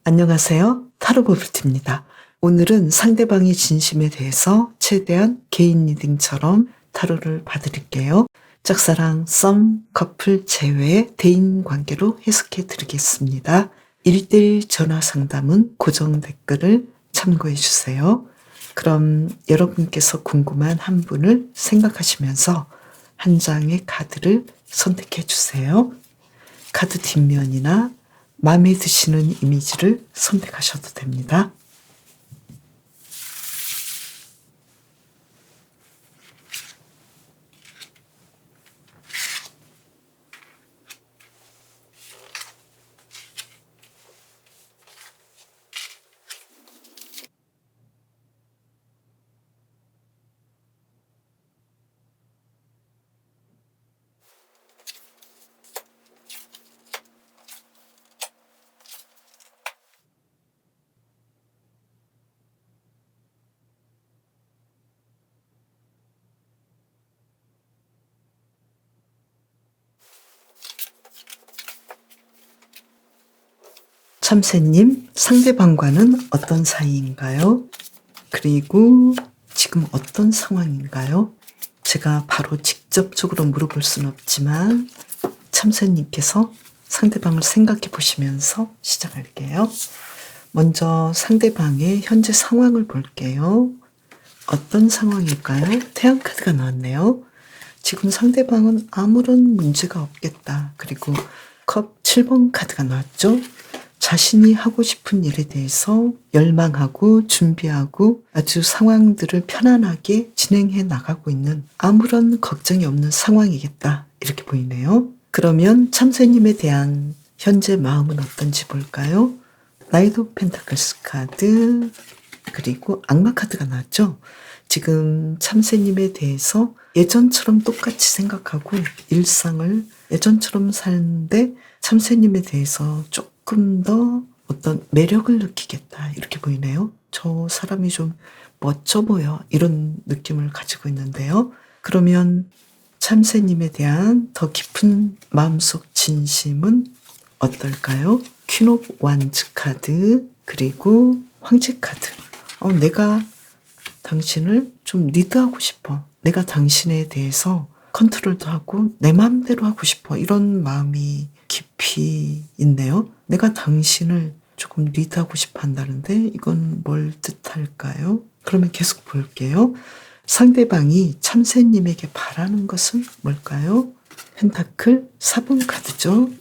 안녕하세요. 타로버블티입니다. 오늘은 상대방의 진심에 대해서 최대한 개인 리딩처럼 타로를 봐드릴게요. 짝사랑, 썸, 커플 제외 대인 관계로 해석해 드리겠습니다. 1대1 전화 상담은 고정 댓글을 참고해 주세요. 그럼 여러분께서 궁금한 한 분을 생각하시면서 한 장의 카드를 선택해 주세요. 카드 뒷면이나 마음에 드시는 이미지를 선택하셔도 됩니다. 참새님, 상대방과는 어떤 사이인가요? 그리고 지금 어떤 상황인가요? 제가 바로 직접적으로 물어볼 수는 없지만 참새님께서 상대방을 생각해 보시면서 시작할게요. 먼저 상대방의 현재 상황을 볼게요. 어떤 상황일까요? 태양 카드가 나왔네요. 지금 상대방은 아무런 문제가 없겠다. 그리고 컵 7번 카드가 나왔죠. 자신이 하고 싶은 일에 대해서 열망하고 준비하고 아주 상황들을 편안하게 진행해 나가고 있는 아무런 걱정이 없는 상황이겠다. 이렇게 보이네요. 그러면 참새님에 대한 현재 마음은 어떤지 볼까요? 나이트 오브 펜타클스 카드, 그리고 악마 카드가 나왔죠. 지금 참새님에 대해서 예전처럼 똑같이 생각하고 일상을 예전처럼 사는데 참새님에 대해서 조금 더 어떤 매력을 느끼겠다 이렇게 보이네요. 저 사람이 좀 멋져 보여 이런 느낌을 가지고 있는데요. 그러면 참새님에 대한 더 깊은 마음속 진심은 어떨까요? 퀸 오브 완즈 카드, 그리고 황제 카드. 내가 당신을 좀 리드하고 싶어. 내가 당신에 대해서 컨트롤도 하고 내 마음대로 하고 싶어. 이런 마음이 깊이 있네요. 내가 당신을 조금 리드하고 싶어 한다는데 이건 뭘 뜻할까요? 그러면 계속 볼게요. 상대방이 참새님에게 바라는 것은 뭘까요? 펜타클 4번 카드죠.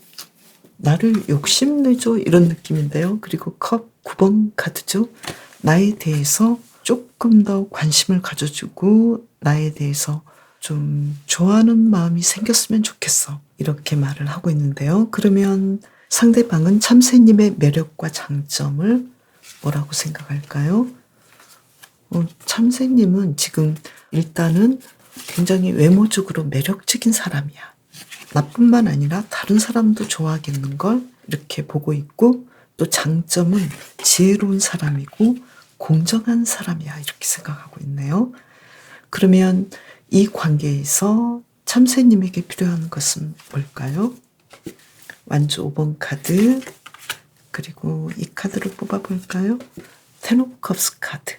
나를 욕심내줘 이런 느낌인데요. 그리고 컵 9번 카드죠. 나에 대해서 조금 더 관심을 가져주고 나에 대해서 좀 좋아하는 마음이 생겼으면 좋겠어. 이렇게 말을 하고 있는데요. 그러면 상대방은 참새님의 매력과 장점을 뭐라고 생각할까요? 참새님은 지금 일단은 굉장히 외모적으로 매력적인 사람이야. 나뿐만 아니라 다른 사람도 좋아하겠는 걸 이렇게 보고 있고, 또 장점은 지혜로운 사람이고 공정한 사람이야 이렇게 생각하고 있네요. 그러면 이 관계에서 참새님에게 필요한 것은 뭘까요? 완주 5번 카드, 그리고 이 카드를 뽑아볼까요? 텐 오브 컵스 카드.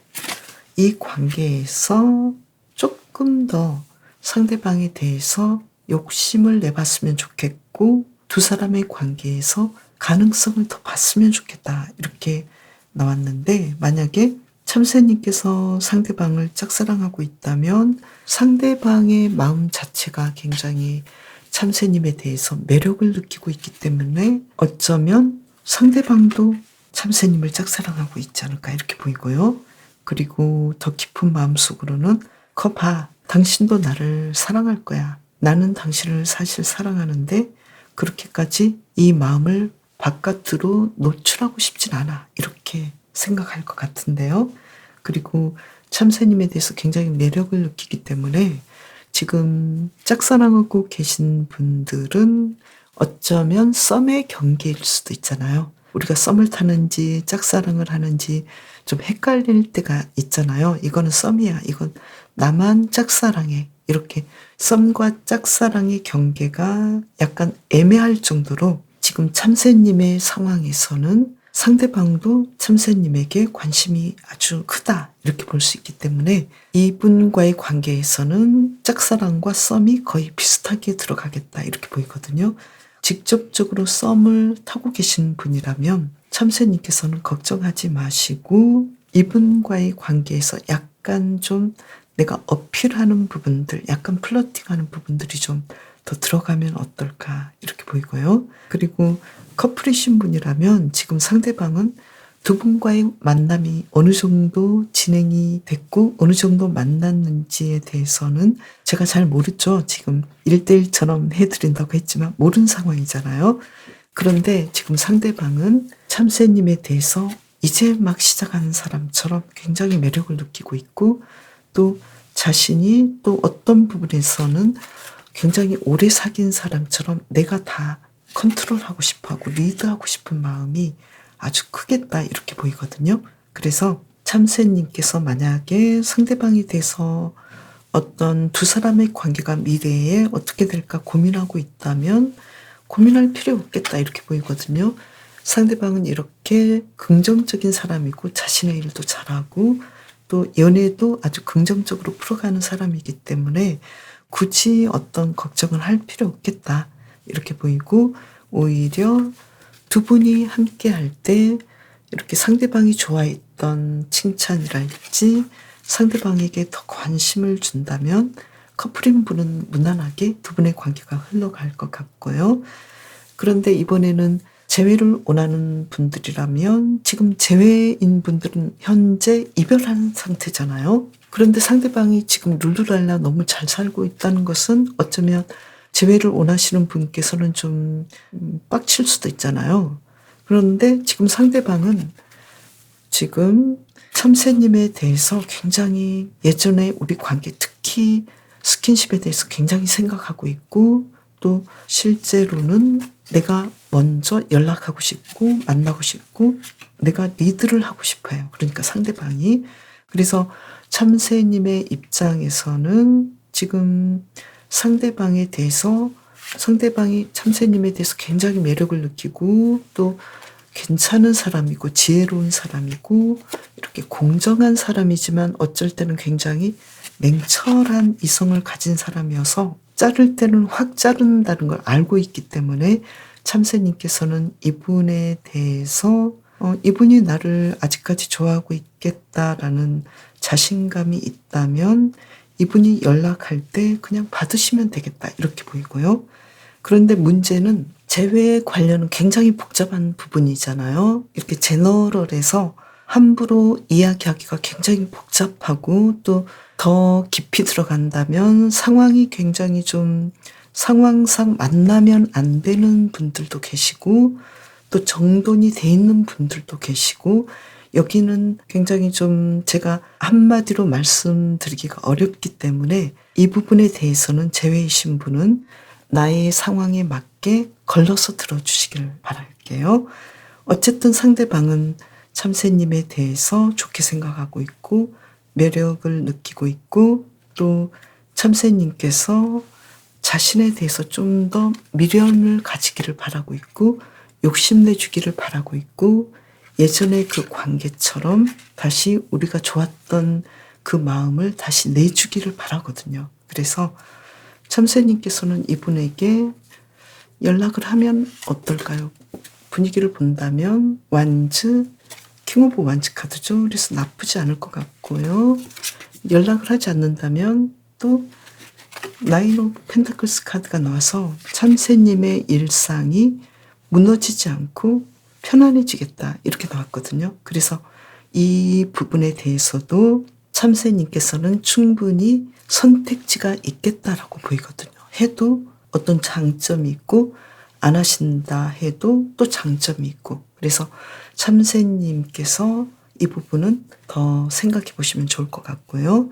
이 관계에서 조금 더 상대방에 대해서 욕심을 내봤으면 좋겠고 두 사람의 관계에서 가능성을 더 봤으면 좋겠다 이렇게 나왔는데, 만약에 참새님께서 상대방을 짝사랑하고 있다면 상대방의 마음 자체가 굉장히 참새님에 대해서 매력을 느끼고 있기 때문에 어쩌면 상대방도 참새님을 짝사랑하고 있지 않을까 이렇게 보이고요. 그리고 더 깊은 마음속으로는 거봐, 당신도 나를 사랑할 거야. 나는 당신을 사실 사랑하는데 그렇게까지 이 마음을 바깥으로 노출하고 싶진 않아. 이렇게 생각할 것 같은데요. 그리고 참새님에 대해서 굉장히 매력을 느끼기 때문에 지금 짝사랑하고 계신 분들은 어쩌면 썸의 경계일 수도 있잖아요. 우리가 썸을 타는지 짝사랑을 하는지 좀 헷갈릴 때가 있잖아요. 이거는 썸이야. 이건 나만 짝사랑해. 이렇게 썸과 짝사랑의 경계가 약간 애매할 정도로 지금 참새님의 상황에서는 상대방도 참새님에게 관심이 아주 크다 이렇게 볼 수 있기 때문에 이분과의 관계에서는 짝사랑과 썸이 거의 비슷하게 들어가겠다 이렇게 보이거든요. 직접적으로 썸을 타고 계신 분이라면 참새님께서는 걱정하지 마시고 이분과의 관계에서 약간 좀 내가 어필하는 부분들, 약간 플러팅하는 부분들이 좀 더 들어가면 어떨까 이렇게 보이고요. 그리고 커플이신 분이라면 지금 상대방은 두 분과의 만남이 어느 정도 진행이 됐고 어느 정도 만났는지에 대해서는 제가 잘 모르죠. 지금 1대1처럼 해드린다고 했지만 모르는 상황이잖아요. 그런데 지금 상대방은 참새님에 대해서 이제 막 시작하는 사람처럼 굉장히 매력을 느끼고 있고 또 자신이 또 어떤 부분에서는 굉장히 오래 사귄 사람처럼 내가 다 컨트롤하고 싶어하고 리드하고 싶은 마음이 아주 크겠다 이렇게 보이거든요. 그래서 참새님께서 만약에 상대방에 대해서 어떤 두 사람의 관계가 미래에 어떻게 될까 고민하고 있다면 고민할 필요 없겠다 이렇게 보이거든요. 상대방은 이렇게 긍정적인 사람이고 자신의 일도 잘하고 또 연애도 아주 긍정적으로 풀어가는 사람이기 때문에 굳이 어떤 걱정을 할 필요 없겠다 이렇게 보이고 오히려 두 분이 함께 할 때 이렇게 상대방이 좋아했던 칭찬이랄지 상대방에게 더 관심을 준다면 커플인 분은 무난하게 두 분의 관계가 흘러갈 것 같고요. 그런데 이번에는 재회를 원하는 분들이라면 지금 재회인 분들은 현재 이별한 상태잖아요. 그런데 상대방이 지금 룰루랄라 너무 잘 살고 있다는 것은 어쩌면 재회를 원하시는 분께서는 좀 빡칠 수도 있잖아요. 그런데 지금 상대방은 지금 참새님에 대해서 굉장히 예전에 우리 관계 특히 스킨십에 대해서 굉장히 생각하고 있고 또 실제로는 내가 먼저 연락하고 싶고 만나고 싶고 내가 리드를 하고 싶어요. 그러니까 상대방이. 그래서 참새님의 입장에서는 지금 상대방이 참새님에 대해서 굉장히 매력을 느끼고 또 괜찮은 사람이고 지혜로운 사람이고 이렇게 공정한 사람이지만 어쩔 때는 굉장히 냉철한 이성을 가진 사람이어서 자를 때는 확 자른다는 걸 알고 있기 때문에 참새님께서는 이분에 대해서 이분이 나를 아직까지 좋아하고 있겠다라는 자신감이 있다면 이분이 연락할 때 그냥 받으시면 되겠다 이렇게 보이고요. 그런데 문제는 재회에 관련은 굉장히 복잡한 부분이잖아요. 이렇게 제너럴해서 함부로 이야기하기가 굉장히 복잡하고 또 더 깊이 들어간다면 상황이 굉장히 좀 상황상 만나면 안 되는 분들도 계시고 또 정돈이 돼 있는 분들도 계시고 여기는 굉장히 좀 제가 한마디로 말씀드리기가 어렵기 때문에 이 부분에 대해서는 재회이신 분은 나의 상황에 맞게 걸러서 들어주시길 바랄게요. 어쨌든 상대방은 참새님에 대해서 좋게 생각하고 있고 매력을 느끼고 있고 또 참새님께서 자신에 대해서 좀 더 미련을 가지기를 바라고 있고 욕심내주기를 바라고 있고 예전의 그 관계처럼 다시 우리가 좋았던 그 마음을 다시 내주기를 바라거든요. 그래서 참새님께서는 이분에게 연락을 하면 어떨까요? 분위기를 본다면 완즈, 킹 오브 완즈 카드죠. 그래서 나쁘지 않을 것 같고요. 연락을 하지 않는다면 또 나인 오브 펜타클스 카드가 나와서 참새님의 일상이 무너지지 않고 편안해지겠다 이렇게 나왔거든요. 그래서 이 부분에 대해서도 참새님께서는 충분히 선택지가 있겠다라고 보이거든요. 해도 어떤 장점이 있고 안 하신다 해도 또 장점이 있고 그래서 참새님께서 이 부분은 더 생각해 보시면 좋을 것 같고요.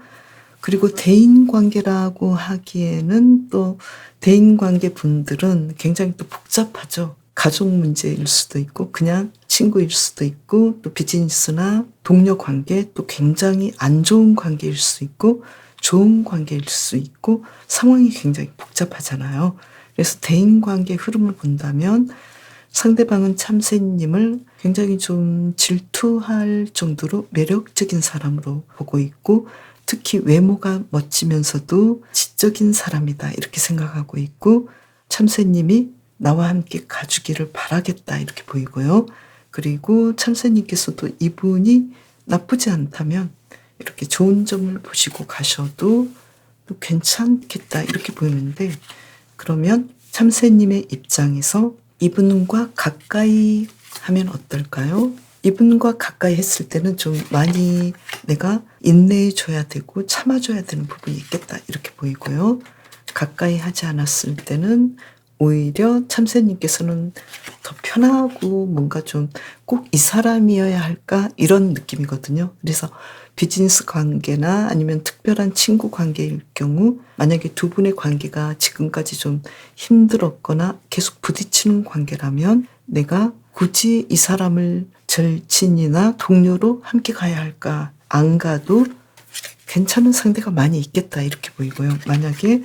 그리고 대인관계라고 하기에는 또 대인관계 분들은 굉장히 또 복잡하죠. 가족 문제일 수도 있고 그냥 친구일 수도 있고 또 비즈니스나 동료 관계 또 굉장히 안 좋은 관계일 수 있고 좋은 관계일 수 있고 상황이 굉장히 복잡하잖아요. 그래서 대인관계 흐름을 본다면 상대방은 참새님을 굉장히 좀 질투할 정도로 매력적인 사람으로 보고 있고, 특히 외모가 멋지면서도 지적인 사람이다 이렇게 생각하고 있고, 참새님이 나와 함께 가주기를 바라겠다 이렇게 보이고요. 그리고 참새님께서도 이분이 나쁘지 않다면 이렇게 좋은 점을 보시고 가셔도 또 괜찮겠다 이렇게 보이는데, 그러면 참새님의 입장에서 이분과 가까이 하면 어떨까요? 이분과 가까이 했을 때는 좀 많이 내가 인내해 줘야 되고 참아줘야 되는 부분이 있겠다 이렇게 보이고요. 가까이 하지 않았을 때는 오히려 참새님께서는 더 편하고 뭔가 좀 꼭 이 사람이어야 할까 이런 느낌이거든요. 그래서 비즈니스 관계나 아니면 특별한 친구 관계일 경우, 만약에 두 분의 관계가 지금까지 좀 힘들었거나 계속 부딪히는 관계라면 내가 굳이 이 사람을 절친이나 동료로 함께 가야 할까, 안 가도 괜찮은 상대가 많이 있겠다 이렇게 보이고요. 만약에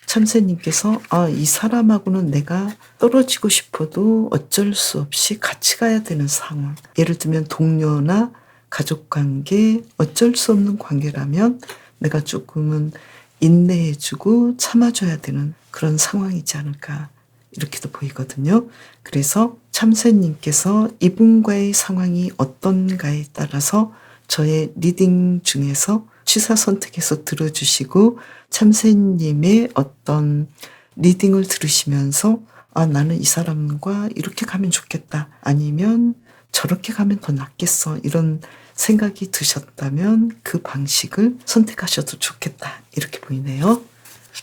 참새님께서 이 사람하고는 내가 떨어지고 싶어도 어쩔 수 없이 같이 가야 되는 상황, 예를 들면 동료나 가족관계, 어쩔 수 없는 관계라면 내가 조금은 인내해주고 참아줘야 되는 그런 상황이지 않을까 이렇게도 보이거든요. 그래서 참새님께서 이분과의 상황이 어떤가에 따라서 저의 리딩 중에서 취사 선택해서 들어주시고, 참새님의 어떤 리딩을 들으시면서 나는 이 사람과 이렇게 가면 좋겠다, 아니면 저렇게 가면 더 낫겠어, 이런 생각이 드셨다면 그 방식을 선택하셔도 좋겠다 이렇게 보이네요.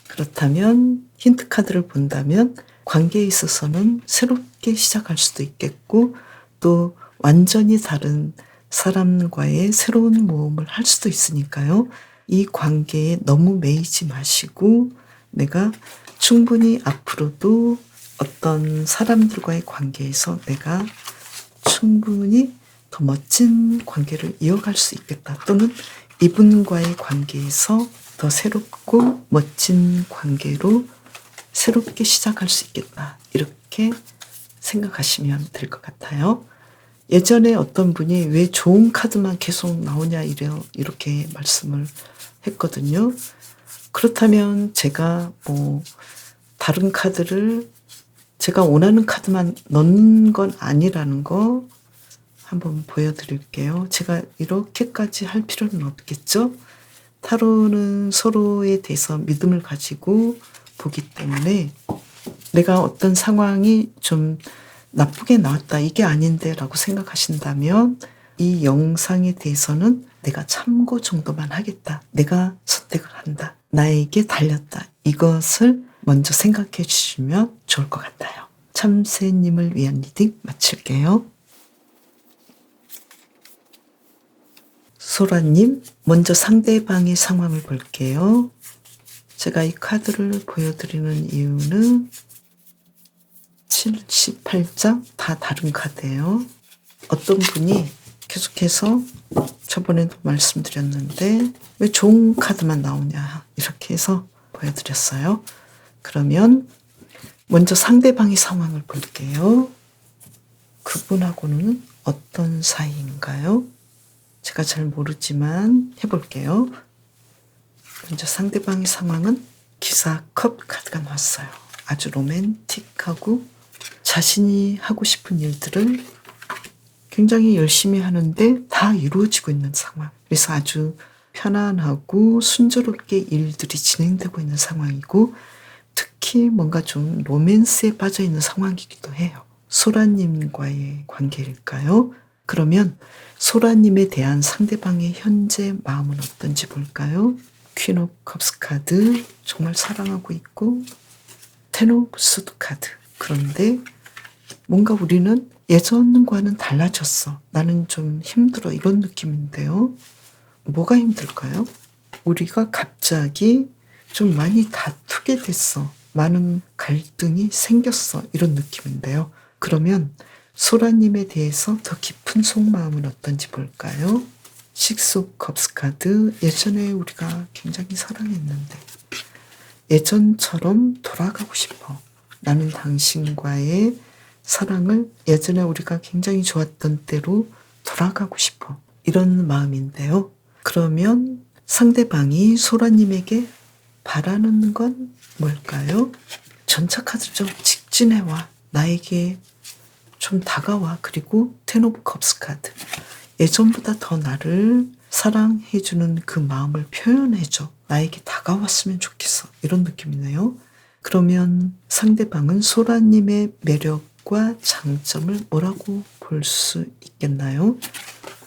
그렇다면 힌트 카드를 본다면 관계에 있어서는 새롭게 시작할 수도 있겠고, 또 완전히 다른 사람과의 새로운 모험을 할 수도 있으니까요. 이 관계에 너무 매이지 마시고 내가 충분히 앞으로도 어떤 사람들과의 관계에서 내가 충분히 더 멋진 관계를 이어갈 수 있겠다, 또는 이분과의 관계에서 더 새롭고 멋진 관계로 새롭게 시작할 수 있겠다 이렇게 생각하시면 될 것 같아요. 예전에 어떤 분이 왜 좋은 카드만 계속 나오냐 이렇게 말씀을 했거든요. 그렇다면 제가 다른 카드를 제가 원하는 카드만 넣는 건 아니라는 거 한번 보여드릴게요. 제가 이렇게까지 할 필요는 없겠죠? 타로는 서로에 대해서 믿음을 가지고 보기 때문에 내가 어떤 상황이 좀 나쁘게 나왔다, 이게 아닌데 라고 생각하신다면 이 영상에 대해서는 내가 참고 정도만 하겠다, 내가 선택을 한다, 나에게 달렸다, 이것을 먼저 생각해 주시면 좋을 것 같아요. 참새님을 위한 리딩 마칠게요. 소라님, 먼저 상대방의 상황을 볼게요. 제가 이 카드를 보여드리는 이유는 78장 다 다른 카드예요. 어떤 분이 계속해서 저번에도 말씀드렸는데 왜 좋은 카드만 나오냐 이렇게 해서 보여드렸어요. 그러면 먼저 상대방의 상황을 볼게요. 그분하고는 어떤 사이인가요? 제가 잘 모르지만 해볼게요. 먼저 상대방의 상황은 기사 컵 카드가 나왔어요. 아주 로맨틱하고 자신이 하고 싶은 일들을 굉장히 열심히 하는데 다 이루어지고 있는 상황. 그래서 아주 편안하고 순조롭게 일들이 진행되고 있는 상황이고, 특히 뭔가 좀 로맨스에 빠져 있는 상황이기도 해요. 소라님과의 관계일까요? 그러면 소라님에 대한 상대방의 현재 마음은 어떤지 볼까요? 퀸 오브 컵스 카드, 정말 사랑하고 있고, 텐 오브 수드 카드. 그런데 뭔가 우리는 예전과는 달라졌어, 나는 좀 힘들어, 이런 느낌인데요. 뭐가 힘들까요? 우리가 갑자기 좀 많이 다투게 됐어, 많은 갈등이 생겼어, 이런 느낌인데요. 그러면 소라님에 대해서 더 깊은 속마음은 어떤지 볼까요? 식스 오브 컵스 카드, 예전에 우리가 굉장히 사랑했는데 예전처럼 돌아가고 싶어, 나는 당신과의 사랑을 예전에 우리가 굉장히 좋았던 때로 돌아가고 싶어. 이런 마음인데요. 그러면 상대방이 소라님에게 바라는 건 뭘까요? 전차 카드죠. 직진해와. 나에게 좀 다가와. 그리고 텐 오브 컵스 카드. 예전보다 더 나를 사랑해주는 그 마음을 표현해줘. 나에게 다가왔으면 좋겠어. 이런 느낌이네요. 그러면 상대방은 소라님의 매력과 장점을 뭐라고 볼 수 있겠나요?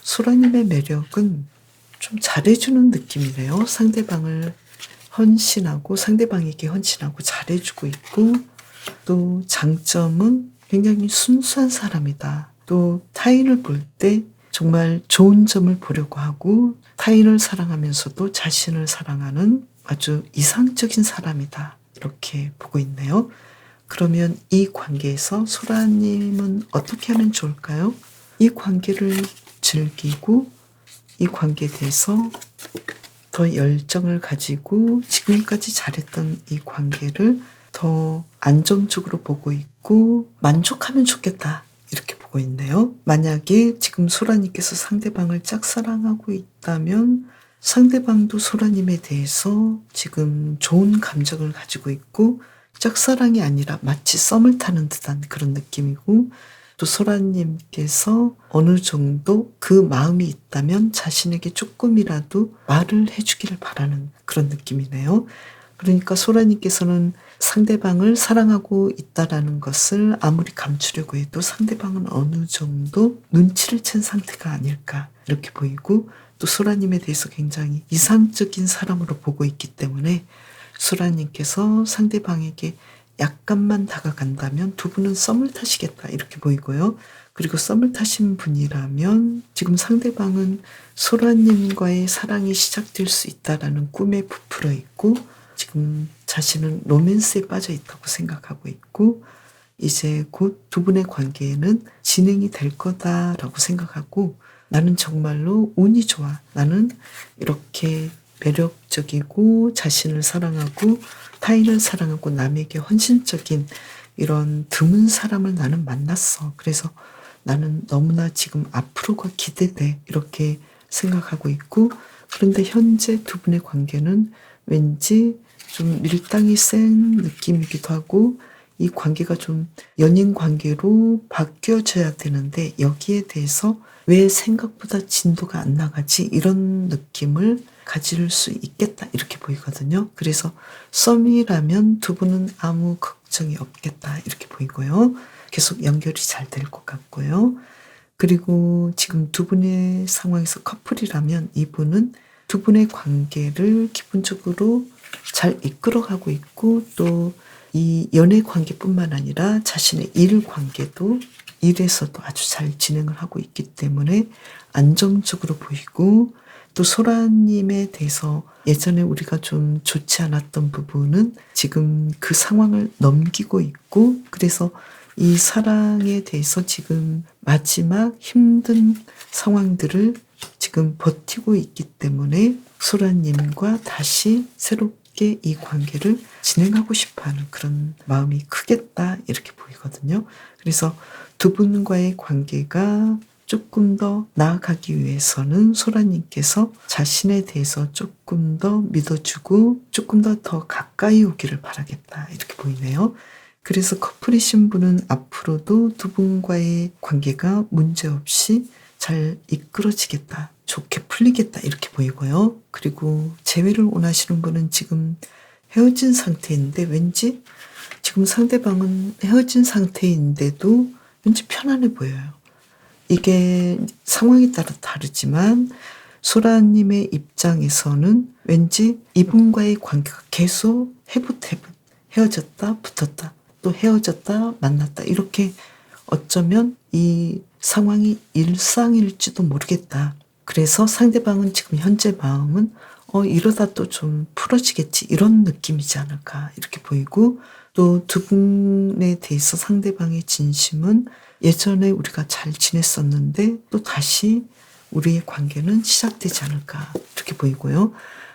소라님의 매력은 좀 잘해주는 느낌이래요. 상대방에게 헌신하고 잘해주고 있고, 또 장점은 굉장히 순수한 사람이다. 또 타인을 볼 때 정말 좋은 점을 보려고 하고 타인을 사랑하면서도 자신을 사랑하는 아주 이상적인 사람이다. 이렇게 보고 있네요. 그러면 이 관계에서 소라님은 어떻게 하면 좋을까요? 이 관계를 즐기고 이 관계에 대해서 더 열정을 가지고 지금까지 잘했던 이 관계를 더 안정적으로 보고 있고 만족하면 좋겠다. 이렇게 보고 있네요. 만약에 지금 소라님께서 상대방을 짝사랑하고 있다면 상대방도 소라님에 대해서 지금 좋은 감정을 가지고 있고 짝사랑이 아니라 마치 썸을 타는 듯한 그런 느낌이고 또 소라님께서 어느 정도 그 마음이 있다면 자신에게 조금이라도 말을 해주기를 바라는 그런 느낌이네요. 그러니까 소라님께서는 상대방을 사랑하고 있다라는 것을 아무리 감추려고 해도 상대방은 어느 정도 눈치를 챈 상태가 아닐까 이렇게 보이고 또 소라님에 대해서 굉장히 이상적인 사람으로 보고 있기 때문에 소라님께서 상대방에게 약간만 다가간다면 두 분은 썸을 타시겠다 이렇게 보이고요. 그리고 썸을 타신 분이라면 지금 상대방은 소라님과의 사랑이 시작될 수 있다라는 꿈에 부풀어 있고 지금 자신은 로맨스에 빠져 있다고 생각하고 있고 이제 곧 두 분의 관계에는 진행이 될 거다라고 생각하고 나는 정말로 운이 좋아. 나는 이렇게 매력적이고 자신을 사랑하고 타인을 사랑하고 남에게 헌신적인 이런 드문 사람을 나는 만났어. 그래서 나는 너무나 지금 앞으로가 기대돼. 이렇게 생각하고 있고 그런데 현재 두 분의 관계는 왠지 좀 밀당이 센 느낌이기도 하고 이 관계가 좀 연인 관계로 바뀌어져야 되는데 여기에 대해서 왜 생각보다 진도가 안 나가지? 이런 느낌을 가질 수 있겠다 이렇게 보이거든요. 그래서 썸이라면 두 분은 아무 걱정이 없겠다 이렇게 보이고요. 계속 연결이 잘 될 것 같고요. 그리고 지금 두 분의 상황에서 커플이라면 이분은 두 분의 관계를 기본적으로 잘 이끌어가고 있고 또 이 연애 관계뿐만 아니라 자신의 일 관계도 일에서도 아주 잘 진행을 하고 있기 때문에 안정적으로 보이고 또 소라님에 대해서 예전에 우리가 좀 좋지 않았던 부분은 지금 그 상황을 넘기고 있고 그래서 이 사랑에 대해서 지금 마지막 힘든 상황들을 지금 버티고 있기 때문에 소라님과 다시 새롭게 이 관계를 진행하고 싶어하는 그런 마음이 크겠다 이렇게 보이거든요. 그래서 두 분과의 관계가 조금 더 나아가기 위해서는 소라님께서 자신에 대해서 조금 더 믿어주고 조금 더 가까이 오기를 바라겠다 이렇게 보이네요. 그래서 커플이신 분은 앞으로도 두 분과의 관계가 문제없이 잘 이끌어지겠다. 좋게 풀리겠다 이렇게 보이고요. 그리고 재회를 원하시는 분은 지금 헤어진 상태인데 왠지 지금 상대방은 헤어진 상태인데도 왠지 편안해 보여요. 이게 상황에 따라 다르지만 소라님의 입장에서는 왠지 이분과의 관계가 계속 해붓해붓 헤어졌다 붙었다 또 헤어졌다 만났다 이렇게 어쩌면 이 상황이 일상일지도 모르겠다. 그래서 상대방은 지금 현재 마음은 이러다 또 좀 풀어지겠지 이런 느낌이지 않을까 이렇게 보이고 또 두 분에 대해서 상대방의 진심은 예전에 우리가 잘 지냈었는데 또 다시 우리의 관계는 시작되지 않을까 이렇게 보이고요.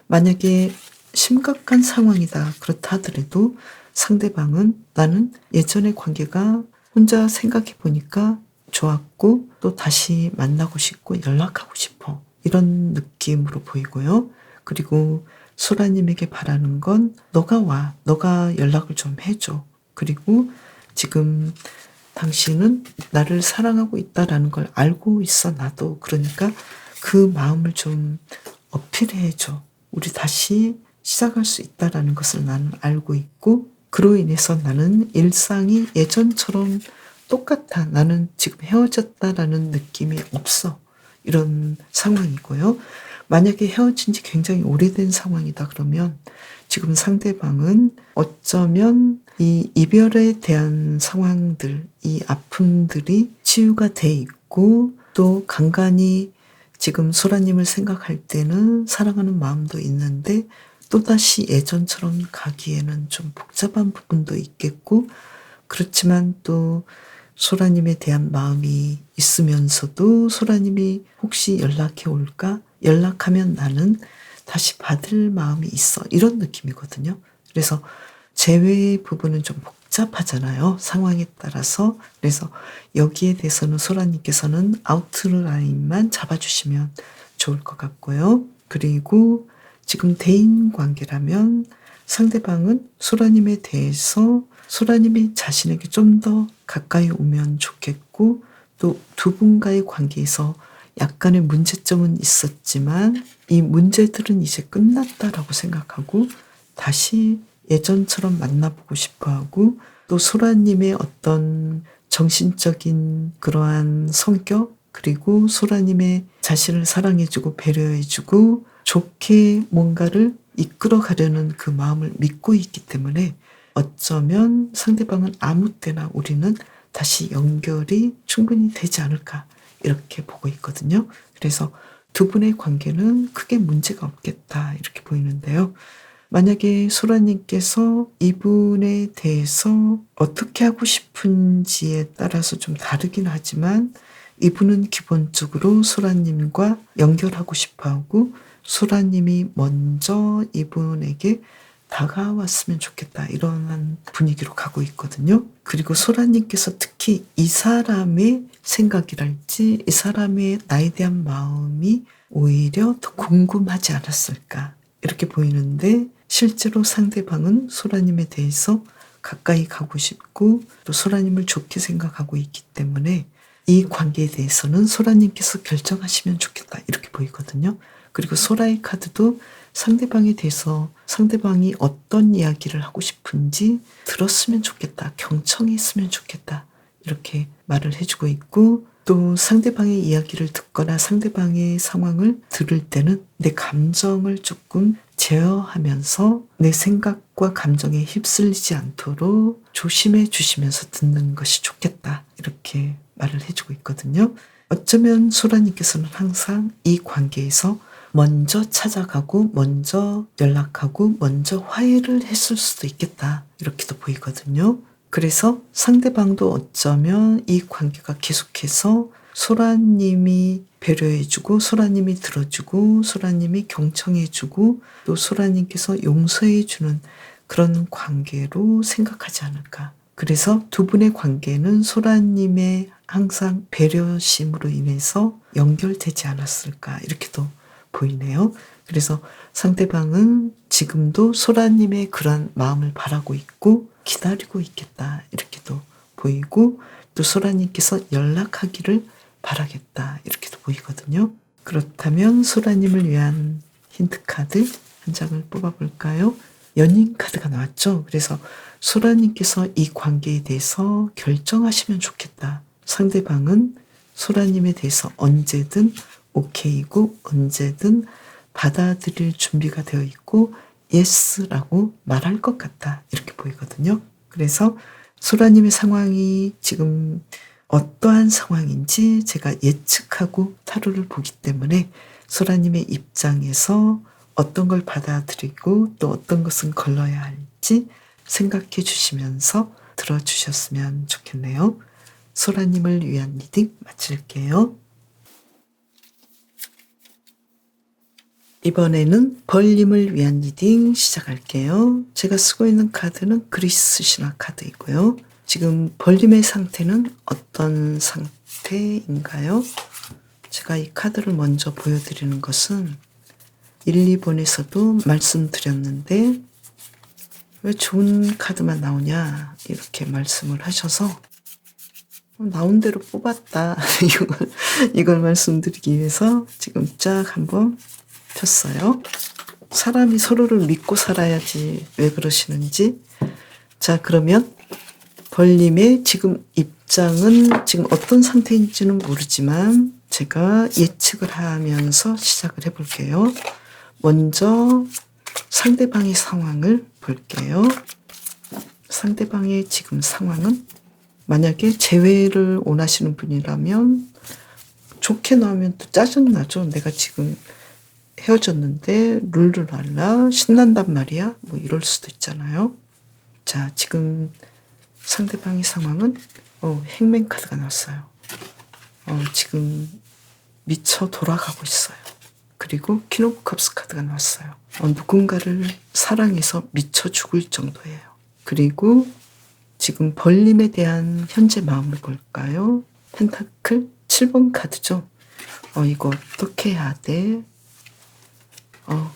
만약에 심각한 상황이다 그렇다 하더라도 상대방은 나는 예전의 관계가 혼자 생각해 보니까 좋았고 또 다시 만나고 싶고 연락하고 싶어. 이런 느낌으로 보이고요. 그리고 소라님에게 바라는 건 너가 와. 너가 연락을 좀 해줘. 그리고 지금 당신은 나를 사랑하고 있다라는 걸 알고 있어, 나도. 그러니까 그 마음을 좀 어필해줘. 우리 다시 시작할 수 있다라는 것을 나는 알고 있고, 그로 인해서 나는 일상이 예전처럼 똑같아. 나는 지금 헤어졌다라는 느낌이 없어. 이런 상황이고요. 만약에 헤어진 지 굉장히 오래된 상황이다 그러면 지금 상대방은 어쩌면 이 이별에 대한 상황들, 이 아픔들이 치유가 돼 있고 또 간간히 지금 소라님을 생각할 때는 사랑하는 마음도 있는데 또다시 예전처럼 가기에는 좀 복잡한 부분도 있겠고, 그렇지만 또 소라님에 대한 마음이 있으면서도 소라님이 혹시 연락해 올까? 연락하면 나는 다시 받을 마음이 있어. 이런 느낌이거든요. 그래서 재회 부분은 좀 복잡하잖아요. 상황에 따라서. 그래서 여기에 대해서는 소라님께서는 아웃라인만 잡아주시면 좋을 것 같고요. 그리고 지금 대인 관계라면 상대방은 소라님에 대해서 소라님이 자신에게 좀 더 가까이 오면 좋겠고, 또 두 분과의 관계에서 약간의 문제점은 있었지만 이 문제들은 이제 끝났다라고 생각하고 다시 예전처럼 만나보고 싶어하고, 또 소라님의 어떤 정신적인 그러한 성격, 그리고 소라님의 자신을 사랑해주고 배려해주고 좋게 뭔가를 이끌어가려는 그 마음을 믿고 있기 때문에 어쩌면 상대방은 아무 때나 우리는 다시 연결이 충분히 되지 않을까 이렇게 보고 있거든요. 그래서 두 분의 관계는 크게 문제가 없겠다 이렇게 보이는데요. 만약에 소라님께서 이분에 대해서 어떻게 하고 싶은지에 따라서 좀 다르긴 하지만 이분은 기본적으로 소라님과 연결하고 싶어하고 소라님이 먼저 이분에게 다가왔으면 좋겠다 이런 분위기로 가고 있거든요. 그리고 소라님께서 특히 이 사람의 생각이랄지 이 사람의 나에 대한 마음이 오히려 더 궁금하지 않았을까 이렇게 보이는데, 실제로 상대방은 소라님에 대해서 가까이 가고 싶고 또 소라님을 좋게 생각하고 있기 때문에 이 관계에 대해서는 소라님께서 결정하시면 좋겠다 이렇게 보이거든요. 그리고 소라의 카드도 상대방에 대해서 상대방이 어떤 이야기를 하고 싶은지 들었으면 좋겠다, 경청했으면 좋겠다 이렇게 말을 해주고 있고, 또 상대방의 이야기를 듣거나 상대방의 상황을 들을 때는 내 감정을 조금 제어하면서 내 생각과 감정에 휩쓸리지 않도록 조심해 주시면서 듣는 것이 좋겠다 이렇게 말을 해주고 있거든요. 어쩌면 소라님께서는 항상 이 관계에서 먼저 찾아가고 먼저 연락하고 먼저 화해를 했을 수도 있겠다 이렇게도 보이거든요. 그래서 상대방도 어쩌면 이 관계가 계속해서 소라님이 배려해주고 소라님이 들어주고 소라님이 경청해주고 또 소라님께서 용서해주는 그런 관계로 생각하지 않을까. 그래서 두 분의 관계는 소라님의 항상 배려심으로 인해서 연결되지 않았을까 이렇게도 보이네요. 그래서 상대방은 지금도 소라님의 그런 마음을 바라고 있고 기다리고 있겠다 이렇게도 보이고, 또 소라님께서 연락하기를 바라겠다 이렇게도 보이거든요. 그렇다면 소라님을 위한 힌트카드 한 장을 뽑아볼까요? 연인 카드가 나왔죠. 그래서 소라님께서 이 관계에 대해서 결정하시면 좋겠다. 상대방은 소라님에 대해서 언제든 오케이고 언제든 받아들일 준비가 되어 있고 예스라고 말할 것 같다 이렇게 보이거든요. 그래서 소라님의 상황이 지금 어떠한 상황인지 제가 예측하고 타로를 보기 때문에 소라님의 입장에서 어떤 걸 받아들이고 또 어떤 것은 걸러야 할지 생각해 주시면서 들어주셨으면 좋겠네요. 소라님을 위한 리딩 마칠게요. 이번에는 벌님을 위한 리딩 시작할게요. 제가 쓰고 있는 카드는 그리스 신화 카드이고요. 지금 벌림의 상태는 어떤 상태인가요? 제가 이 카드를 먼저 보여드리는 것은 1, 2번에서도 말씀드렸는데 왜 좋은 카드만 나오냐 이렇게 말씀을 하셔서 나온 대로 뽑았다 이걸 말씀드리기 위해서 지금 쫙 한번 폈어요. 사람이 서로를 믿고 살아야지 왜 그러시는지. 자, 그러면 벌림의 지금 입장은 지금 어떤 상태인지는 모르지만 제가 예측을 하면서 시작을 해볼게요. 먼저 상대방의 상황을 볼게요. 상대방의 지금 상황은 만약에 재회를 원하시는 분이라면 좋게 나오면 또 짜증나죠. 내가 지금 헤어졌는데 룰루 랄라 신난단 말이야. 뭐 이럴 수도 있잖아요. 자, 지금 상대방의 상황은 행맨 카드가 나왔어요. 지금 미쳐 돌아가고 있어요. 그리고 퀸 오브 컵스 카드가 나왔어요. 누군가를 사랑해서 미쳐 죽을 정도예요. 그리고 지금 벌림에 대한 현재 마음을 볼까요? 펜타클 7번 카드죠. 이거 어떻게 해야 돼?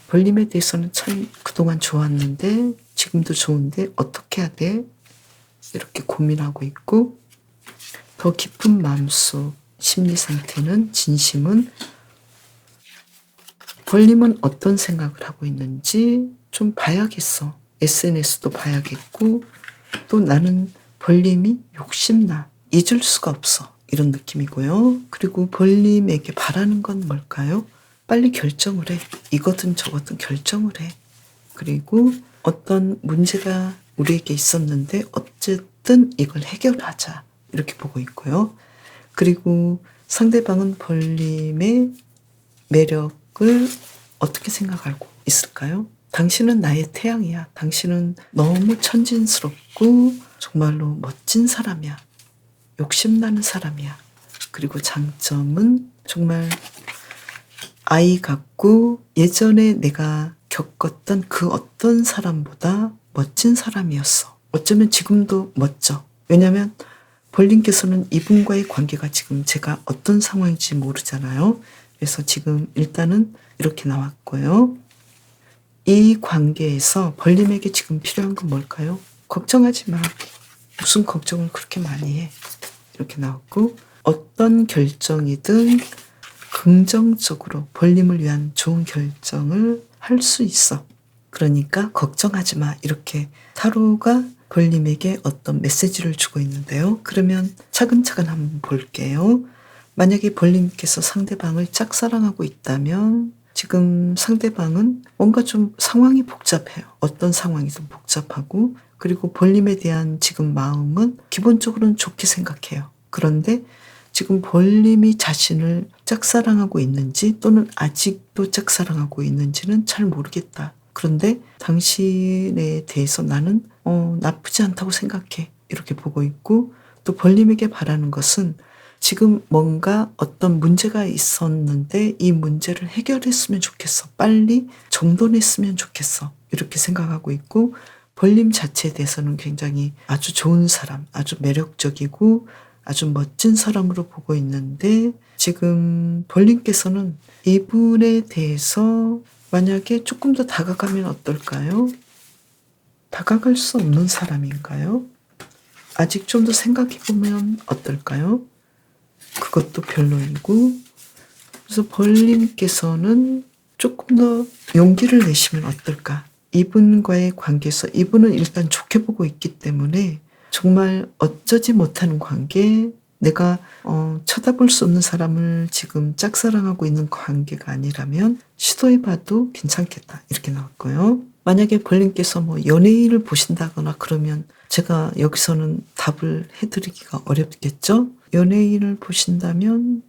벌림에 대해서는 참 그동안 좋았는데 지금도 좋은데 어떻게 해야 돼? 이렇게 고민하고 있고, 더 깊은 마음속 심리 상태는 진심은 벌림은 어떤 생각을 하고 있는지 좀 봐야겠어. SNS도 봐야겠고, 또 나는 벌림이 욕심나, 잊을 수가 없어, 이런 느낌이고요. 그리고 벌림에게 바라는 건 뭘까요? 빨리 결정을 해. 이거든 저거든 결정을 해. 그리고 어떤 문제가 우리에게 있었는데 어쨌든 이걸 해결하자, 이렇게 보고 있고요. 그리고 상대방은 벌림의 매력을 어떻게 생각하고 있을까요? 당신은 나의 태양이야. 당신은 너무 천진스럽고 정말로 멋진 사람이야. 욕심나는 사람이야. 그리고 장점은 정말 아이 같고 예전에 내가 겪었던 그 어떤 사람보다 멋진 사람이었어. 어쩌면 지금도 멋져. 왜냐면 벌림께서는 이분과의 관계가 지금 제가 어떤 상황인지 모르잖아요. 그래서 지금 일단은 이렇게 나왔고요. 이 관계에서 벌림에게 지금 필요한 건 뭘까요? 걱정하지 마. 무슨 걱정을 그렇게 많이 해. 이렇게 나왔고, 어떤 결정이든 긍정적으로 벌림을 위한 좋은 결정을 할 수 있어. 그러니까 걱정하지 마. 이렇게 타로가 벌림에게 어떤 메시지를 주고 있는데요. 그러면 차근차근 한번 볼게요. 만약에 벌림께서 상대방을 짝사랑하고 있다면 지금 상대방은 뭔가 좀 상황이 복잡해요. 어떤 상황이든 복잡하고, 그리고 벌림에 대한 지금 마음은 기본적으로는 좋게 생각해요. 그런데 지금 벌림이 자신을 짝사랑하고 있는지 또는 아직도 짝사랑하고 있는지는 잘 모르겠다. 그런데 당신에 대해서 나는 나쁘지 않다고 생각해. 이렇게 보고 있고, 또 벌림에게 바라는 것은 지금 뭔가 어떤 문제가 있었는데 이 문제를 해결했으면 좋겠어. 빨리 정돈했으면 좋겠어. 이렇게 생각하고 있고, 벌림 자체에 대해서는 굉장히 아주 좋은 사람, 아주 매력적이고 아주 멋진 사람으로 보고 있는데, 지금 벌림께서는 이분에 대해서 만약에 조금 더 다가가면 어떨까요? 다가갈 수 없는 사람인가요? 아직 좀 더 생각해보면 어떨까요? 그것도 별로이고, 그래서 벌림께서는 조금 더 용기를 내시면 어떨까? 이분과의 관계에서 이분은 일단 좋게 보고 있기 때문에 정말 어쩌지 못하는 관계, 내가 쳐다볼 수 없는 사람을 지금 짝사랑하고 있는 관계가 아니라면 시도해봐도 괜찮겠다, 이렇게 나왔고요. 만약에 벌림께서 뭐 연예인을 보신다거나 그러면 제가 여기서는 답을 해드리기가 어렵겠죠. 연예인을 보신다면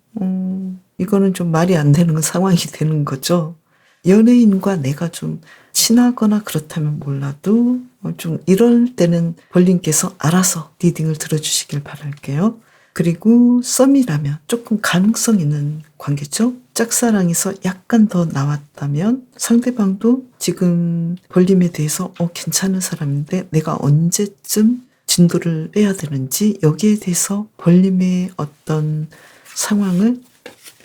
이거는 좀 말이 안 되는 상황이 되는 거죠. 연예인과 내가 좀 친하거나 그렇다면 몰라도 좀 이럴 때는 벌림께서 알아서 리딩을 들어주시길 바랄게요. 그리고 썸이라면 조금 가능성 있는 관계죠. 짝사랑에서 약간 더 나왔다면 상대방도 지금 벌림에 대해서 괜찮은 사람인데 내가 언제쯤 진도를 빼야 되는지 여기에 대해서 벌림의 어떤 상황을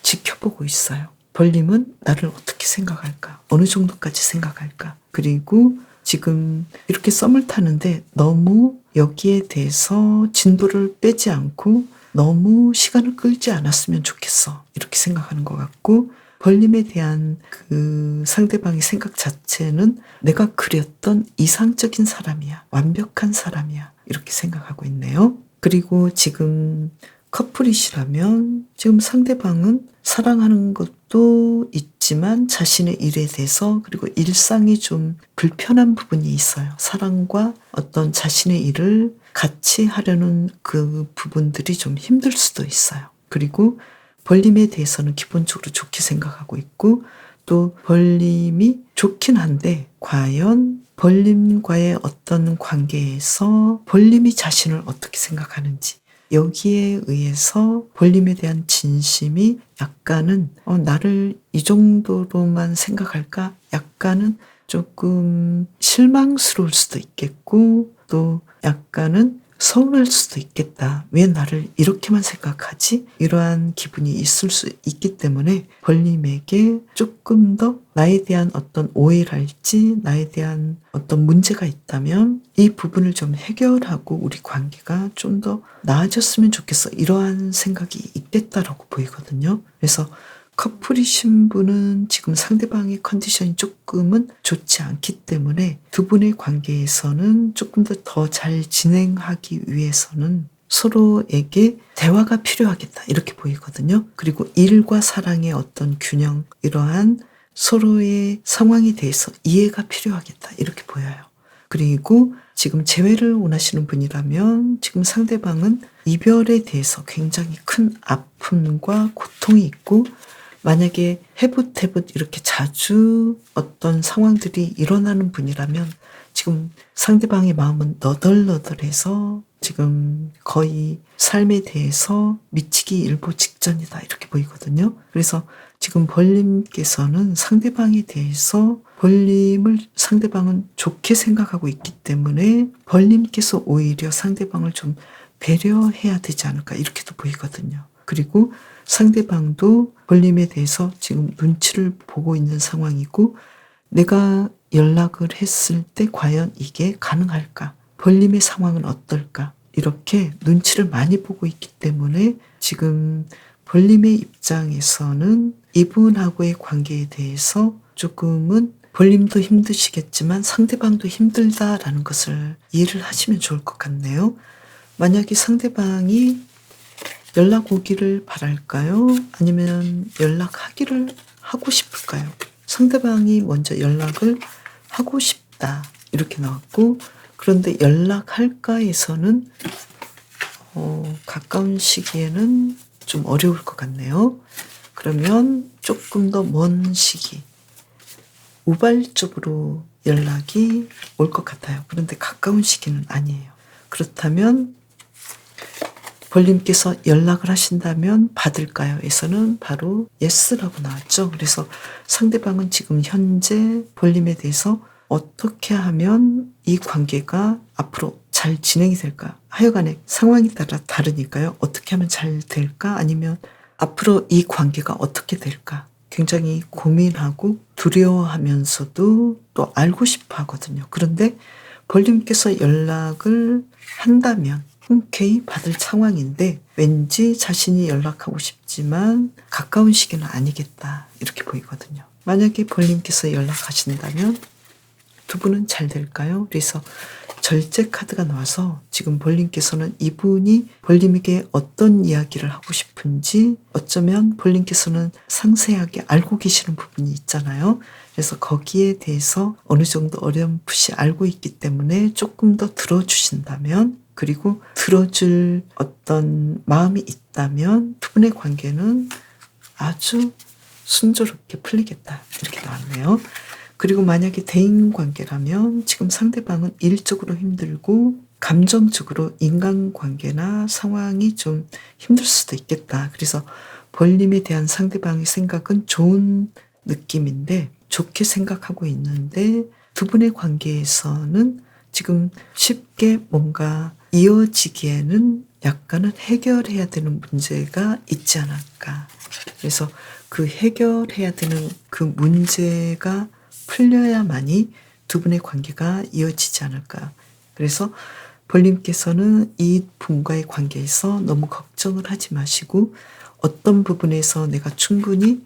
지켜보고 있어요. 벌림은 나를 어떻게 생각할까? 어느 정도까지 생각할까? 그리고 지금 이렇게 썸을 타는데 너무 여기에 대해서 진도를 빼지 않고 너무 시간을 끌지 않았으면 좋겠어. 이렇게 생각하는 것 같고, 벌림에 대한 그 상대방의 생각 자체는 내가 그렸던 이상적인 사람이야. 완벽한 사람이야. 이렇게 생각하고 있네요. 그리고 지금 커플이시라면 지금 상대방은 사랑하는 것도 있지만 자신의 일에 대해서 그리고 일상이 좀 불편한 부분이 있어요. 사랑과 어떤 자신의 일을 같이 하려는 그 부분들이 좀 힘들 수도 있어요. 그리고 벌림에 대해서는 기본적으로 좋게 생각하고 있고, 또 벌림이 좋긴 한데 과연 벌림과의 어떤 관계에서 벌림이 자신을 어떻게 생각하는지, 여기에 의해서 벌림에 대한 진심이 약간은 나를 이 정도로만 생각할까? 약간은 조금 실망스러울 수도 있겠고, 또 약간은 서운할 수도 있겠다. 왜 나를 이렇게만 생각하지? 이러한 기분이 있을 수 있기 때문에 벌림에게 조금 더 나에 대한 어떤 오해랄지 나에 대한 어떤 문제가 있다면 이 부분을 좀 해결하고 우리 관계가 좀 더 나아졌으면 좋겠어. 이러한 생각이 있겠다라고 보이거든요. 그래서 커플이신 분은 지금 상대방의 컨디션이 조금은 좋지 않기 때문에 두 분의 관계에서는 조금 더 잘 진행하기 위해서는 서로에게 대화가 필요하겠다 이렇게 보이거든요. 그리고 일과 사랑의 어떤 균형, 이러한 서로의 상황에 대해서 이해가 필요하겠다 이렇게 보여요. 그리고 지금 재회를 원하시는 분이라면 지금 상대방은 이별에 대해서 굉장히 큰 아픔과 고통이 있고, 만약에 해붓해붓 이렇게 자주 어떤 상황들이 일어나는 분이라면 지금 상대방의 마음은 너덜너덜해서 지금 거의 삶에 대해서 미치기 일보 직전이다 이렇게 보이거든요. 그래서 지금 벌림께서는 상대방에 대해서 벌림을 상대방은 좋게 생각하고 있기 때문에 벌림께서 오히려 상대방을 좀 배려해야 되지 않을까 이렇게도 보이거든요. 그리고 상대방도 벌림에 대해서 지금 눈치를 보고 있는 상황이고, 내가 연락을 했을 때 과연 이게 가능할까? 벌림의 상황은 어떨까? 이렇게 눈치를 많이 보고 있기 때문에 지금 벌림의 입장에서는 이분하고의 관계에 대해서 조금은 벌림도 힘드시겠지만 상대방도 힘들다라는 것을 이해를 하시면 좋을 것 같네요. 만약에 상대방이 연락 오기를 바랄까요? 아니면 연락하기를 하고 싶을까요? 상대방이 먼저 연락을 하고 싶다 이렇게 나왔고, 그런데 연락할까에서는 가까운 시기에는 좀 어려울 것 같네요. 그러면 조금 더 먼 시기, 우발적으로 연락이 올 것 같아요. 그런데 가까운 시기는 아니에요. 그렇다면 벌림께서 연락을 하신다면 받을까요? 에서는 바로 예스라고 나왔죠. 그래서 상대방은 지금 현재 벌림에 대해서 어떻게 하면 이 관계가 앞으로 잘 진행이 될까? 하여간에 상황에 따라 다르니까요. 어떻게 하면 잘 될까? 아니면 앞으로 이 관계가 어떻게 될까? 굉장히 고민하고 두려워하면서도 또 알고 싶어 하거든요. 그런데 벌림께서 연락을 한다면 흔쾌히 받을 상황인데 왠지 자신이 연락하고 싶지만 가까운 시기는 아니겠다 이렇게 보이거든요. 만약에 벌림께서 연락하신다면 두 분은 잘 될까요? 그래서 절제 카드가 나와서 지금 벌림께서는 이분이 벌림에게 어떤 이야기를 하고 싶은지 어쩌면 벌림께서는 상세하게 알고 계시는 부분이 있잖아요. 그래서 거기에 대해서 어느 정도 어렴풋이 알고 있기 때문에 조금 더 들어주신다면, 그리고 들어줄 어떤 마음이 있다면 두 분의 관계는 아주 순조롭게 풀리겠다 이렇게 나왔네요. 그리고 만약에 대인관계라면 지금 상대방은 일적으로 힘들고 감정적으로 인간관계나 상황이 좀 힘들 수도 있겠다. 그래서 벌림에 대한 상대방의 생각은 좋은 느낌인데 좋게 생각하고 있는데 두 분의 관계에서는 지금 쉽게 뭔가 이어지기에는 약간은 해결해야 되는 문제가 있지 않을까. 그래서 그 해결해야 되는 그 문제가 풀려야만이 두 분의 관계가 이어지지 않을까. 그래서 벌님께서는 이 분과의 관계에서 너무 걱정을 하지 마시고 어떤 부분에서 내가 충분히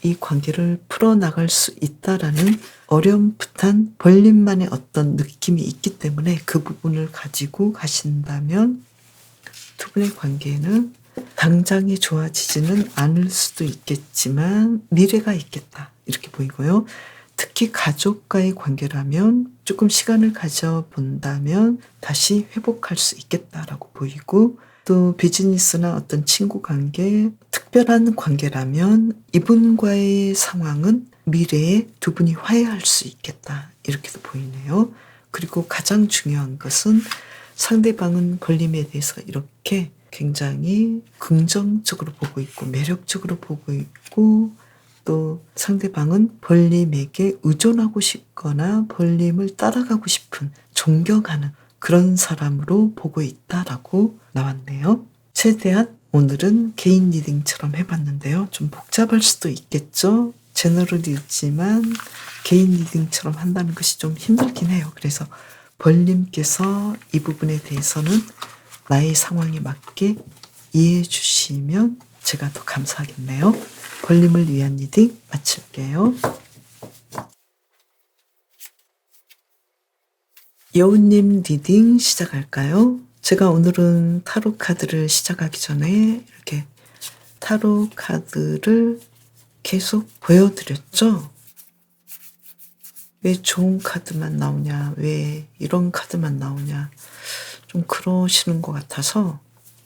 이 관계를 풀어나갈 수 있다라는 어렴풋한 벌님만의 어떤 느낌이 있기 때문에 그 부분을 가지고 가신다면 두 분의 관계는 당장에 좋아지지는 않을 수도 있겠지만 미래가 있겠다 이렇게 보이고요. 특히 가족과의 관계라면 조금 시간을 가져본다면 다시 회복할 수 있겠다라고 보이고, 또 비즈니스나 어떤 친구 관계, 특별한 관계라면 이분과의 상황은 미래에 두 분이 화해할 수 있겠다 이렇게도 보이네요. 그리고 가장 중요한 것은 상대방은 벌림에 대해서 이렇게 굉장히 긍정적으로 보고 있고 매력적으로 보고 있고, 또 상대방은 벌림에게 의존하고 싶거나 벌림을 따라가고 싶은, 존경하는 그런 사람으로 보고 있다라고 나왔네요. 최대한 오늘은 개인 리딩처럼 해봤는데요. 좀 복잡할 수도 있겠죠. 제너럴이지만 개인 리딩처럼 한다는 것이 좀 힘들긴 해요. 그래서 벌님께서 이 부분에 대해서는 나의 상황에 맞게 이해해 주시면 제가 더 감사하겠네요. 벌님을 위한 리딩 마칠게요. 여우님 리딩 시작할까요? 제가 오늘은 타로 카드를 시작하기 전에 이렇게 타로 카드를 계속 보여드렸죠? 왜 좋은 카드만 나오냐, 왜 이런 카드만 나오냐, 좀 그러시는 것 같아서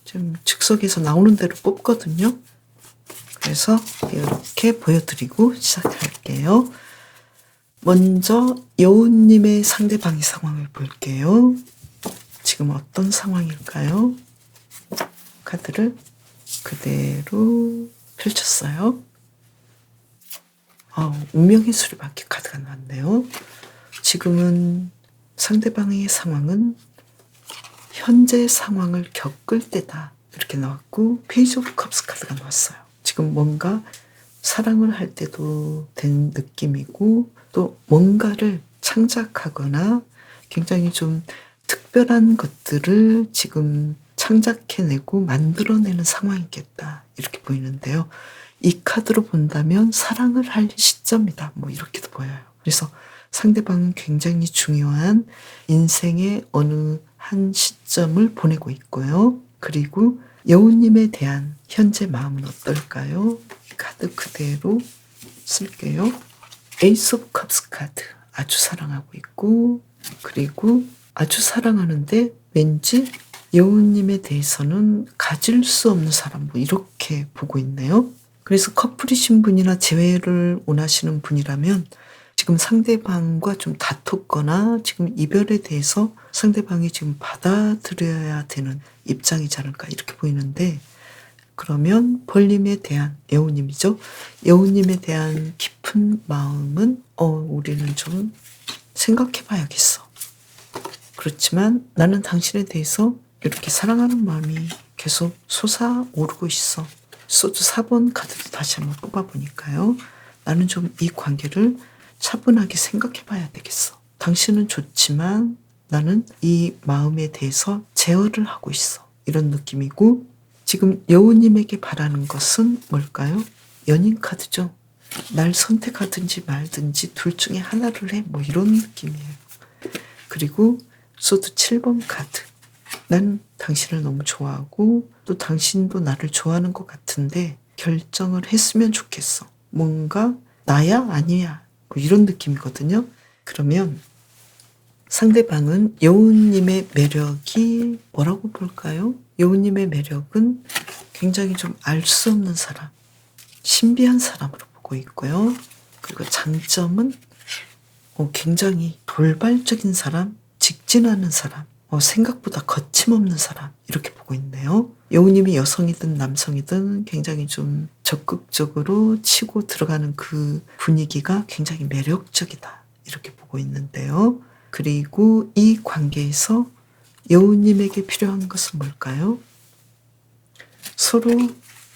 좀 즉석에서 나오는 대로 뽑거든요. 그래서 이렇게 보여드리고 시작할게요. 먼저 여우님의 상대방의 상황을 볼게요. 지금 어떤 상황일까요? 카드를 그대로 펼쳤어요. 운명의 수리밖에 카드가 나왔네요. 지금은 상대방의 상황은 현재 상황을 겪을 때다 이렇게 나왔고, 페이지 오브 컵스 카드가 나왔어요. 지금 뭔가 사랑을 할 때도 된 느낌이고, 또 뭔가를 창작하거나 굉장히 좀 특별한 것들을 지금 창작해내고 만들어내는 상황이겠다 이렇게 보이는데요. 이 카드로 본다면 사랑을 할 시점이다 뭐 이렇게도 보여요. 그래서 상대방은 굉장히 중요한 인생의 어느 한 시점을 보내고 있고요. 그리고 여우님에 대한 현재 마음은 어떨까요? 카드 그대로 쓸게요. 에이스 오브 컵스 카드, 아주 사랑하고 있고, 그리고 아주 사랑하는데 왠지 여우님에 대해서는 가질 수 없는 사람 뭐 이렇게 보고 있네요. 그래서 커플이신 분이나 재회를 원하시는 분이라면 지금 상대방과 좀 다퉜거나 지금 이별에 대해서 상대방이 지금 받아들여야 되는 입장이지 않을까 이렇게 보이는데, 그러면 벌님에 대한, 여우님이죠. 여우님에 대한 깊은 마음은 우리는 좀 생각해 봐야겠어. 그렇지만 나는 당신에 대해서 이렇게 사랑하는 마음이 계속 솟아오르고 있어. 소주 4번 카드도 다시 한번 뽑아보니까요. 나는 좀 이 관계를 차분하게 생각해 봐야 되겠어. 당신은 좋지만 나는 이 마음에 대해서 제어를 하고 있어. 이런 느낌이고, 지금 여우님에게 바라는 것은 뭘까요? 연인 카드죠. 날 선택하든지 말든지 둘 중에 하나를 해. 뭐 이런 느낌이에요. 그리고 소드 7번 카드. 난 당신을 너무 좋아하고 또 당신도 나를 좋아하는 것 같은데 결정을 했으면 좋겠어. 뭔가 나야 아니야. 뭐 이런 느낌이거든요. 그러면 상대방은 여우님의 매력이 뭐라고 볼까요? 여우님의 매력은 굉장히 좀 알 수 없는 사람, 신비한 사람으로 보고 있고요. 그리고 장점은 굉장히 돌발적인 사람, 직진하는 사람, 생각보다 거침없는 사람 이렇게 보고 있네요. 여우님이 여성이든 남성이든 굉장히 좀 적극적으로 치고 들어가는 그 분위기가 굉장히 매력적이다 이렇게 보고 있는데요. 그리고 이 관계에서 여우님에게 필요한 것은 뭘까요? 서로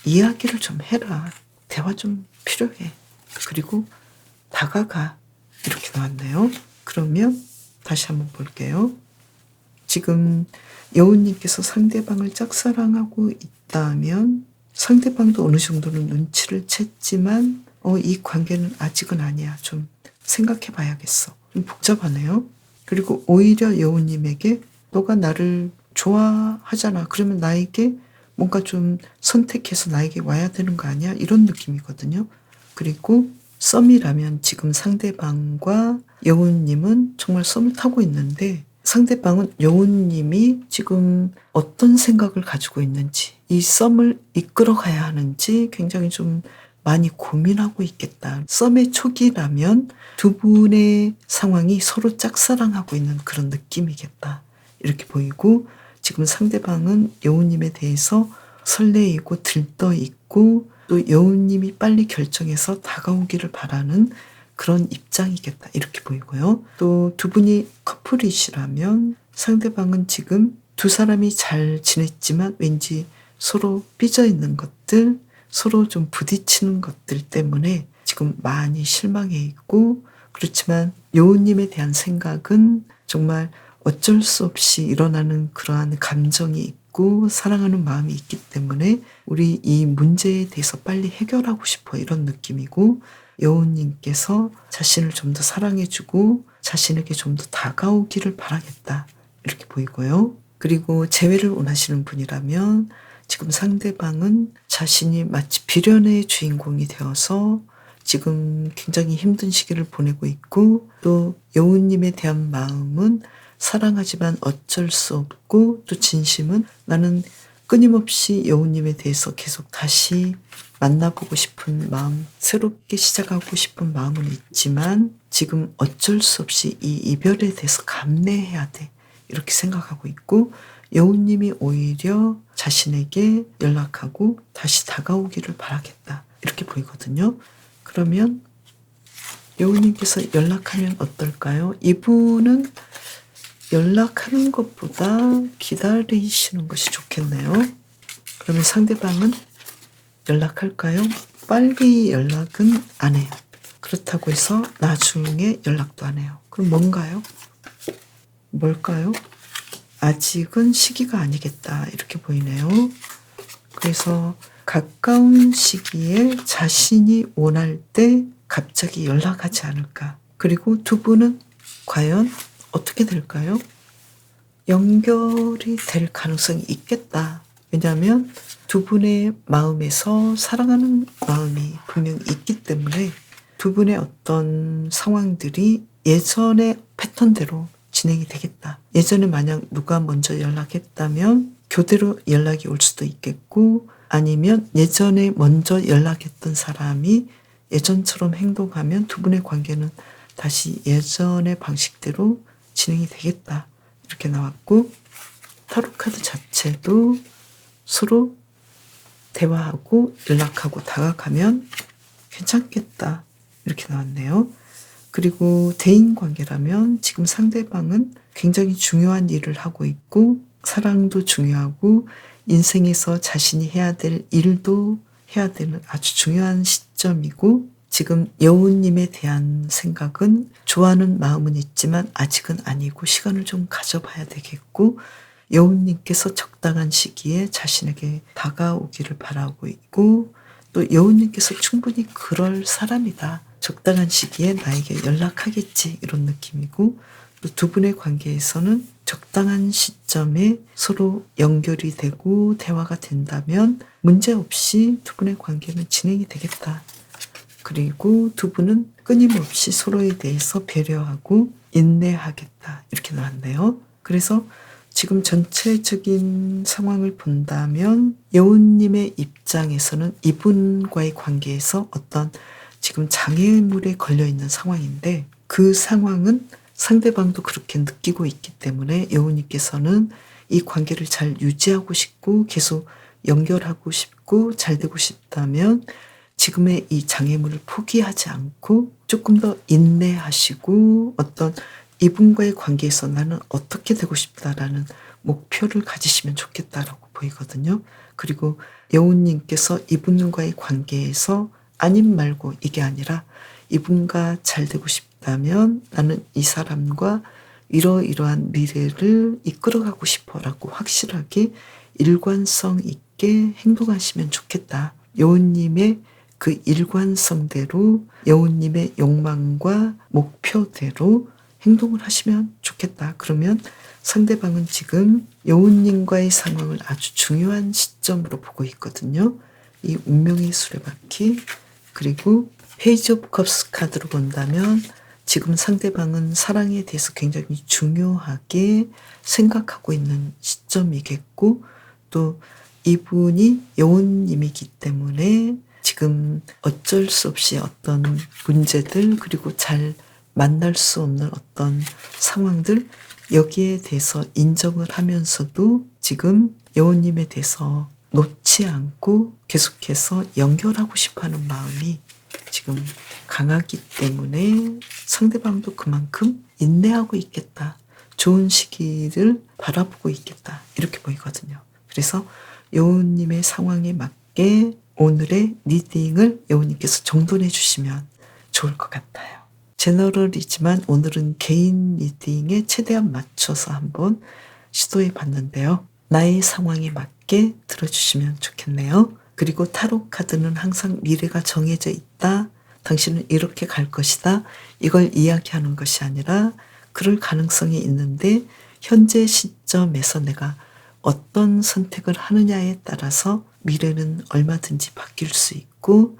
이야기를 좀 해라. 대화 좀 필요해. 그리고 다가가. 이렇게 나왔네요. 그러면 다시 한번 볼게요. 지금 여우님께서 상대방을 짝사랑하고 있다면 상대방도 어느 정도는 눈치를 챘지만 이 관계는 아직은 아니야. 좀 생각해 봐야겠어. 좀 복잡하네요. 그리고 오히려 여우님에게 너가 나를 좋아하잖아. 그러면 나에게 뭔가 좀 선택해서 나에게 와야 되는 거 아니야? 이런 느낌이거든요. 그리고 썸이라면 지금 상대방과 여우님은 정말 썸을 타고 있는데 상대방은 여우님이 지금 어떤 생각을 가지고 있는지 이 썸을 이끌어 가야 하는지 굉장히 좀 많이 고민하고 있겠다. 썸의 초기라면 두 분의 상황이 서로 짝사랑하고 있는 그런 느낌이겠다. 이렇게 보이고 지금 상대방은 여우님에 대해서 설레이고 들떠있고 또 여우님이 빨리 결정해서 다가오기를 바라는 그런 입장이겠다. 이렇게 보이고요. 또 두 분이 커플이시라면 상대방은 지금 두 사람이 잘 지냈지만 왠지 서로 삐져 있는 것들, 서로 좀 부딪히는 것들 때문에 지금 많이 실망해 있고 그렇지만 여우님에 대한 생각은 정말 어쩔 수 없이 일어나는 그러한 감정이 있고 사랑하는 마음이 있기 때문에 우리 이 문제에 대해서 빨리 해결하고 싶어 이런 느낌이고 여우님께서 자신을 좀 더 사랑해주고 자신에게 좀 더 다가오기를 바라겠다 이렇게 보이고요. 그리고 재회를 원하시는 분이라면 지금 상대방은 자신이 마치 비련의 주인공이 되어서 지금 굉장히 힘든 시기를 보내고 있고 또 여우님에 대한 마음은 사랑하지만 어쩔 수 없고 또 진심은 나는 끊임없이 여우님에 대해서 계속 다시 만나보고 싶은 마음, 새롭게 시작하고 싶은 마음은 있지만 지금 어쩔 수 없이 이 이별에 대해서 감내해야 돼. 이렇게 생각하고 있고 여우님이 오히려 자신에게 연락하고 다시 다가오기를 바라겠다. 이렇게 보이거든요. 그러면 여우님께서 연락하면 어떨까요? 이분은 연락하는 것보다 기다리시는 것이 좋겠네요. 그러면 상대방은 연락할까요? 빨리 연락은 안 해요. 그렇다고 해서 나중에 연락도 안 해요. 그럼 뭔가요? 뭘까요? 아직은 시기가 아니겠다. 이렇게 보이네요. 그래서 가까운 시기에 자신이 원할 때 갑자기 연락하지 않을까. 그리고 두 분은 과연 어떻게 될까요? 연결이 될 가능성이 있겠다. 왜냐하면 두 분의 마음에서 사랑하는 마음이 분명히 있기 때문에 두 분의 어떤 상황들이 예전의 패턴대로 진행이 되겠다. 예전에 만약 누가 먼저 연락했다면 교대로 연락이 올 수도 있겠고 아니면 예전에 먼저 연락했던 사람이 예전처럼 행동하면 두 분의 관계는 다시 예전의 방식대로 진행이 되겠다. 이렇게 나왔고 타로카드 자체도 서로 대화하고 연락하고 다가가면 괜찮겠다. 이렇게 나왔네요. 그리고 대인관계라면 지금 상대방은 굉장히 중요한 일을 하고 있고 사랑도 중요하고 인생에서 자신이 해야 될 일도 해야 되는 아주 중요한 시점이고 지금 여우님에 대한 생각은 좋아하는 마음은 있지만 아직은 아니고 시간을 좀 가져봐야 되겠고 여우님께서 적당한 시기에 자신에게 다가오기를 바라고 있고 또 여우님께서 충분히 그럴 사람이다. 적당한 시기에 나에게 연락하겠지 이런 느낌이고 또 두 분의 관계에서는 적당한 시점에 서로 연결이 되고 대화가 된다면 문제없이 두 분의 관계는 진행이 되겠다. 그리고 두 분은 끊임없이 서로에 대해서 배려하고 인내하겠다. 이렇게 나왔네요. 그래서 지금 전체적인 상황을 본다면 여우님의 입장에서는 이분과의 관계에서 어떤 지금 장애물에 걸려있는 상황인데 그 상황은 상대방도 그렇게 느끼고 있기 때문에 여우님께서는 이 관계를 잘 유지하고 싶고 계속 연결하고 싶고 잘 되고 싶다면 지금의 이 장애물을 포기하지 않고 조금 더 인내하시고 어떤 이분과의 관계에서 나는 어떻게 되고 싶다라는 목표를 가지시면 좋겠다라고 보이거든요. 그리고 여우님께서 이분과의 관계에서 아님 말고 이게 아니라 이분과 잘 되고 싶다면 나는 이 사람과 이러이러한 미래를 이끌어가고 싶어라고 확실하게 일관성 있게 행동하시면 좋겠다. 여우님의 그 일관성대로 여우님의 욕망과 목표대로 행동을 하시면 좋겠다. 그러면 상대방은 지금 여우님과의 상황을 아주 중요한 시점으로 보고 있거든요. 이 운명의 수레바퀴 그리고 페이지 오브 컵스 카드로 본다면 지금 상대방은 사랑에 대해서 굉장히 중요하게 생각하고 있는 시점이겠고 또 이분이 여우님이기 때문에 지금 어쩔 수 없이 어떤 문제들 그리고 잘 만날 수 없는 어떤 상황들 여기에 대해서 인정을 하면서도 지금 여우님에 대해서 놓지 않고 계속해서 연결하고 싶어하는 마음이 지금 강하기 때문에 상대방도 그만큼 인내하고 있겠다. 좋은 시기를 바라보고 있겠다. 이렇게 보이거든요. 그래서 여우님의 상황에 맞게 오늘의 리딩을 여우님께서 정돈해 주시면 좋을 것 같아요. 제너럴이지만 오늘은 개인 리딩에 최대한 맞춰서 한번 시도해 봤는데요. 나의 상황에 맞게 들어주시면 좋겠네요. 그리고 타로 카드는 항상 미래가 정해져 있다. 당신은 이렇게 갈 것이다. 이걸 이야기하는 것이 아니라 그럴 가능성이 있는데 현재 시점에서 내가 어떤 선택을 하느냐에 따라서 미래는 얼마든지 바뀔 수 있고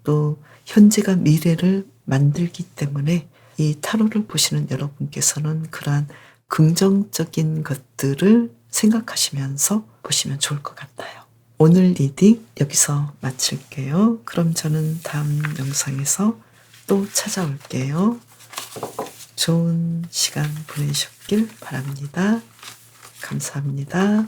또 현재가 미래를 만들기 때문에 이 타로를 보시는 여러분께서는 그러한 긍정적인 것들을 생각하시면서 보시면 좋을 것 같아요. 오늘 리딩 여기서 마칠게요. 그럼 저는 다음 영상에서 또 찾아올게요. 좋은 시간 보내셨길 바랍니다. 감사합니다.